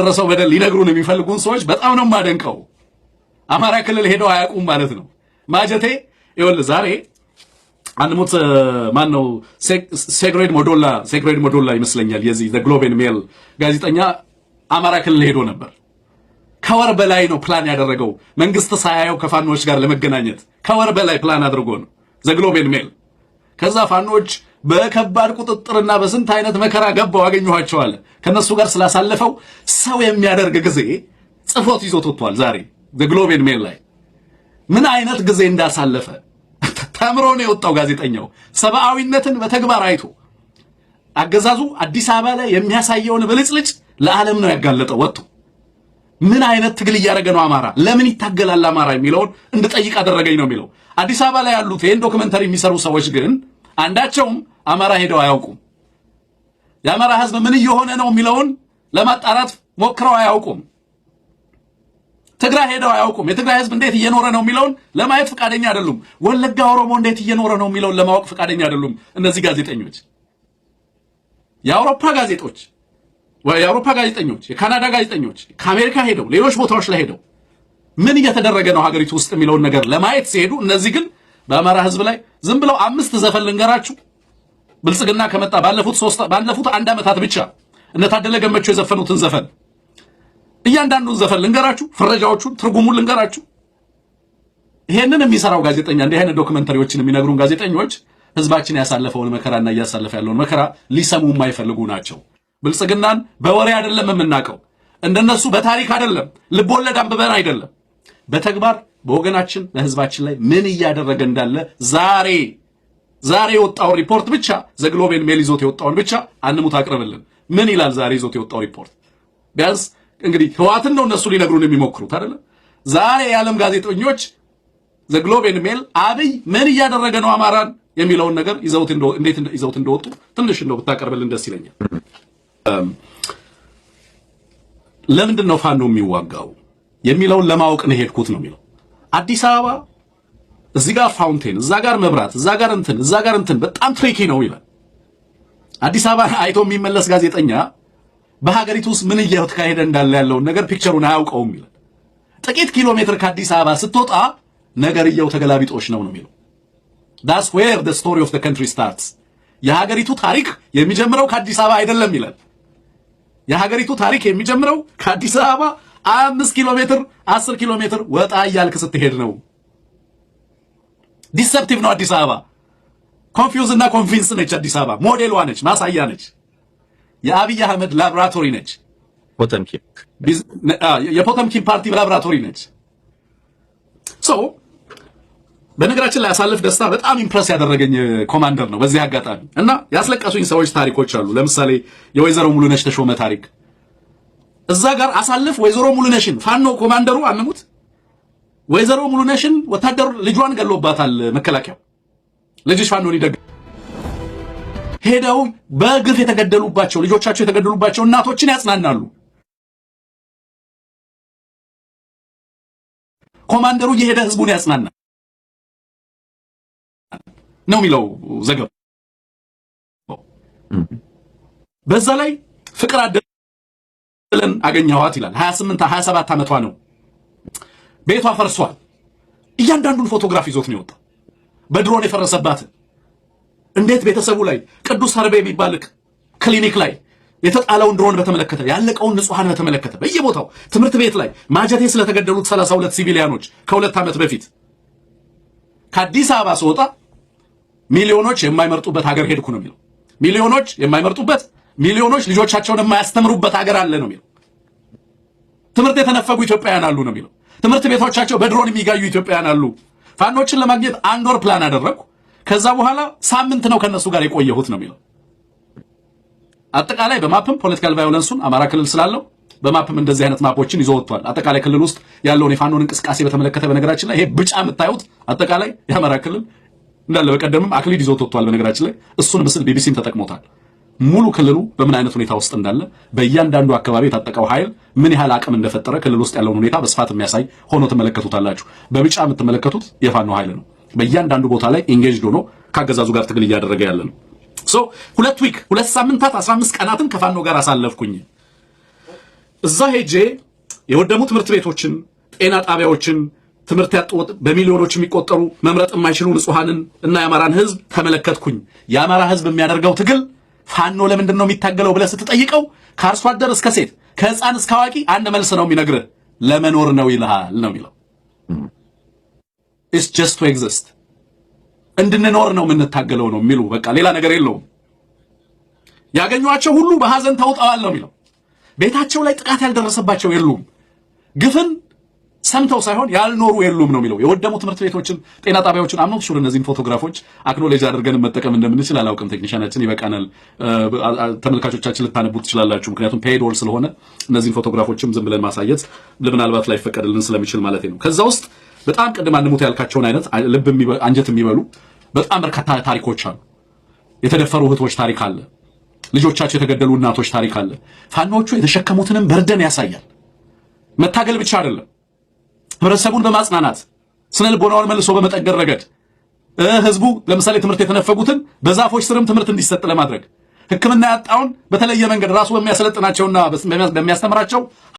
ደረሰው በደል ሊነግሩን የሚፈልጉን ሰዎች በጣም ነው ማደንቀው። አማራ ክልል ሄደው አያውቁም ማለት ነው። ማጀቴ ይኸውልህ ዛሬ አንሙት ማን ነው ሴግሬድ ሞዶላ ይመስለኛል የዚህ ዘ ግሎቤን ሜል ጋዜጠኛ አማራ ክልል ሄዶ ነበር። ከወር በላይ ነው ፕላን ያደረገው መንግስት ሳያየው ከፋኖች ጋር ለመገናኘት ከወር በላይ ፕላን አድርጎ ነው ዘ ግሎቤን ሜል። ከዛ ፋኖች በከባድ ቁጥጥርና በስንት አይነት መከራ ገባው አገኘኋቸዋል። ከነሱ ጋር ስላሳለፈው ሰው የሚያደርግ ጊዜ ጽፎት ይዞት ወጥቷል። ዛሬ ዘ ግሎቤን ሜል ላይ ምን አይነት ጊዜ እንዳሳለፈ ተምሮ ነው የወጣው ጋዜጠኛው። ሰብአዊነትን በተግባር አይቶ አገዛዙ አዲስ አበባ ላይ የሚያሳየውን ብልጭልጭ ለዓለም ነው ያጋለጠው ወጥቶ። ምን አይነት ትግል እያደረገ ነው አማራ? ለምን ይታገላል አማራ የሚለውን እንድጠይቅ አደረገኝ ነው የሚለው። አዲስ አበባ ላይ ያሉት ይሄን ዶክመንተሪ የሚሰሩ ሰዎች ግን አንዳቸውም አማራ ሄደው አያውቁም። የአማራ ህዝብ ምን እየሆነ ነው የሚለውን ለማጣራት ሞክረው አያውቁም። ትግራይ ሄደው አያውቁም። የትግራይ ህዝብ እንዴት እየኖረ ነው የሚለውን ለማየት ፈቃደኛ አይደሉም። ወለጋ ኦሮሞ እንዴት እየኖረ ነው የሚለውን ለማወቅ ፈቃደኛ አይደሉም። እነዚህ ጋዜጠኞች የአውሮፓ ጋዜጠኞች፣ የካናዳ ጋዜጠኞች ከአሜሪካ ሄደው ሌሎች ቦታዎች ላይ ሄደው ምን እየተደረገ ነው ሀገሪቱ ውስጥ የሚለውን ነገር ለማየት ሲሄዱ፣ እነዚህ ግን በአማራ ህዝብ ላይ ዝም ብለው 5 ዘፈን ልንገራችሁ። ብልጽግና ከመጣ ባለፉት 1 ዓመታት ብቻ እነ ታደለ ገመቹ የዘፈኑትን ዘፈን እያንዳንዱን ዘፈን ልንገራችሁ፣ ፍረጃዎቹን ትርጉሙን ልንገራችሁ። ይሄንን የሚሰራው ጋዜጠኛ እንዲህ አይነት ዶክመንተሪዎችን የሚነግሩን ጋዜጠኞች ህዝባችን ያሳለፈውን መከራና እያሳለፈ ያለውን መከራ ሊሰሙ የማይፈልጉ ናቸው። ብልጽግናን በወሬ አይደለም የምናውቀው፣ እንደነሱ በታሪክ አይደለም፣ ልቦለድ አንብበን አይደለም፣ በተግባር በወገናችን በህዝባችን ላይ ምን እያደረገ እንዳለ ዛሬ የወጣው ሪፖርት ብቻ ዘ ግሎቤን ሜል ይዞት የወጣውን ብቻ አንሙት አቅርብልን። ምን ይላል ዛሬ ይዞት የወጣው ሪፖርት? ቢያንስ እንግዲህ ህዋትን ነው እነሱ ሊነግሩን የሚሞክሩት አይደለ? ዛሬ የዓለም ጋዜጠኞች ዘ ግሎቤን ሜል አብይ ምን እያደረገ ነው አማራን የሚለውን ነገር እንዴት ይዘውት እንደወጡ ትንሽ እንደው ብታቀርብልን ደስ ይለኛል። ለምንድን ነው ፋኖ የሚዋጋው የሚለውን ለማወቅ ነው ሄድኩት ነው የሚለው። አዲስ አበባ እዚህ ጋር ፋውንቴን፣ እዛ ጋር መብራት፣ እዛ ጋር እንትን በጣም ትሪኪ ነው ይላል። አዲስ አበባ አይቶ የሚመለስ ጋዜጠኛ በሀገሪቱ ውስጥ ምን እየተካሄደ እንዳለ ያለውን ነገር ፒክቸሩን አያውቀውም ይላል። ጥቂት ኪሎ ሜትር ከአዲስ አበባ ስትወጣ ነገርየው ተገላቢጦሽ ነው የሚለው። that's where the story of the country starts። የሀገሪቱ ታሪክ የሚጀምረው ከአዲስ አበባ አይደለም ይላል። የሀገሪቱ ታሪክ የሚጀምረው ከአዲስ አበባ 5 ኪሎ ሜትር 10 ኪሎ ሜትር ወጣ እያልክ ስትሄድ ነው። ዲሰፕቲቭ ነው አዲስ አበባ። ኮንፊውዝ እና ኮንቪንስ ነች አዲስ አበባ። ሞዴሏ ነች፣ ማሳያ ነች። የአብይ አህመድ ላብራቶሪ ነች። የፖተምኪን ፓርቲ ላብራቶሪ ነች። በነገራችን ላይ አሳልፍ ደስታ በጣም ኢምፕረስ ያደረገኝ ኮማንደር ነው በዚህ አጋጣሚ እና ያስለቀሱኝ ሰዎች ታሪኮች አሉ። ለምሳሌ የወይዘሮ ሙሉነሽ ተሾመ ታሪክ እዛ ጋር አሳልፍ ወይዘሮ ሙሉነሽን ፋኖ ኮማንደሩ አንሙት ወይዘሮ ሙሉነሽን ወታደሩ ልጇን ገሎባታል። መከላከያው ልጅሽ ፋኖን ይደግ ሄደው በግፍ የተገደሉባቸው ልጆቻቸው የተገደሉባቸው እናቶችን ያጽናናሉ። ኮማንደሩ እየሄደ ህዝቡን ያጽናናል ነው የሚለው ዘገባው። በዛ ላይ ፍቅር አደለን አገኘኋት ይላል። 27 ዓመቷ ነው። ቤቷ ፈርሷል። እያንዳንዱን ፎቶግራፍ ይዞት ነው የወጣው። በድሮን የፈረሰባት እንዴት ቤተሰቡ ላይ ቅዱስ ሰርቤ የሚባል ክሊኒክ ላይ የተጣለውን ድሮን በተመለከተ ያለቀውን ንጹሃን በተመለከተ በየቦታው ትምህርት ቤት ላይ ማጀቴ ስለተገደሉት 32 ሲቪሊያኖች ከ2 ዓመት በፊት ከአዲስ አበባ ሲወጣ ሚሊዮኖች የማይመርጡበት ሀገር ሄድኩ ነው የሚለው። ሚሊዮኖች የማይመርጡበት ሚሊዮኖች ልጆቻቸውን የማያስተምሩበት ሀገር አለ ነው የሚለው። ትምህርት የተነፈጉ ኢትዮጵያውያን አሉ ነው የሚለው። ትምህርት ቤቶቻቸው በድሮን የሚጋዩ ኢትዮጵያውያን አሉ። ፋኖችን ለማግኘት 1 ወር ፕላን አደረግኩ። ከዛ በኋላ ሳምንት ነው ከነሱ ጋር የቆየሁት ነው የሚለው። አጠቃላይ በማፕም ፖለቲካል ቫዮለንሱን አማራ ክልል ስላለው በማፕም እንደዚህ አይነት ማፖችን ይዞ ወጥቷል። አጠቃላይ ክልል ውስጥ ያለውን የፋኖን እንቅስቃሴ በተመለከተ በነገራችን ላይ ይሄ ብጫ የምታዩት አጠቃላይ የአማራ ክልል እንዳለ በቀደምም አክሊድ ይዞ ወጥቷል። በነገራችን ላይ እሱን ምስል ቢቢሲም ተጠቅሞታል። ሙሉ ክልሉ በምን አይነት ሁኔታ ውስጥ እንዳለ በእያንዳንዱ አካባቢ የታጠቀው ኃይል ምን ያህል አቅም እንደፈጠረ ክልል ውስጥ ያለውን ሁኔታ በስፋት የሚያሳይ ሆኖ ተመለከቱታላችሁ። በብጫ የምትመለከቱት የፋኖ ኃይል ነው። በእያንዳንዱ ቦታ ላይ ኢንጌጅድ ሆኖ ካገዛዙ ጋር ትግል እያደረገ ያለ ነው። 2 ሳምንታት 15 ቀናትን ከፋኖ ጋር አሳለፍኩኝ። እዛ ሄጄ የወደሙ ትምህርት ቤቶችን፣ ጤና ጣቢያዎችን፣ ትምህርት ያጡ በሚሊዮኖች የሚቆጠሩ መምረጥ የማይችሉ ንጹሃንን እና የአማራን ህዝብ ተመለከትኩኝ። የአማራ ህዝብ የሚያደርገው ትግል ፋኖ ለምንድን ነው የሚታገለው ብለህ ስትጠይቀው ከአርሶ አደር እስከ ሴት ከህፃን እስከ አዋቂ አንድ መልስ ነው የሚነግርህ፣ ለመኖር ነው ይልሃል ነው የሚለው። it's just to exist እንድንኖር ነው የምንታገለው ነው የሚሉ በቃ ሌላ ነገር የለውም። ያገኟቸው ሁሉ በሐዘን ተውጠዋል ነው የሚለው። ቤታቸው ላይ ጥቃት ያልደረሰባቸው የሉም። ግፍን ሰምተው ሳይሆን ያልኖሩ የሉም ነው የሚለው። የወደሙ ትምህርት ቤቶችን፣ ጤና ጣቢያዎችን አምኖት ሹር እነዚህን ፎቶግራፎች አክኖሌጅ አድርገን መጠቀም እንደምንችል አላውቅም። ቴክኒሻናችን ይበቃናል። ተመልካቾቻችን ልታነቡት ትችላላችሁ። ምክንያቱም ፔድ ኦል ስለሆነ እነዚህን ፎቶግራፎችም ዝም ብለን ማሳየት ምናልባት ላይ ፈቀድልን ስለሚችል ማለት ነው። ከዛ ውስጥ በጣም ቅድም አንሙት ያልካቸውን አይነት ልብ አንጀት የሚበሉ በጣም በርካታ ታሪኮች አሉ። የተደፈሩ እህቶች ታሪክ አለ። ልጆቻቸው የተገደሉ እናቶች ታሪክ አለ። ፋኖቹ የተሸከሙትንም በርደን ያሳያል። መታገል ብቻ አይደለም፣ ህብረተሰቡን በማጽናናት ስነ ልቦናውን መልሶ በመጠገር ረገድ ህዝቡ ለምሳሌ ትምህርት የተነፈጉትን በዛፎች ስርም ትምህርት እንዲሰጥ ለማድረግ ሕክምና ያጣውን በተለየ መንገድ ራሱ በሚያሰለጥናቸውና በሚያስተምራቸው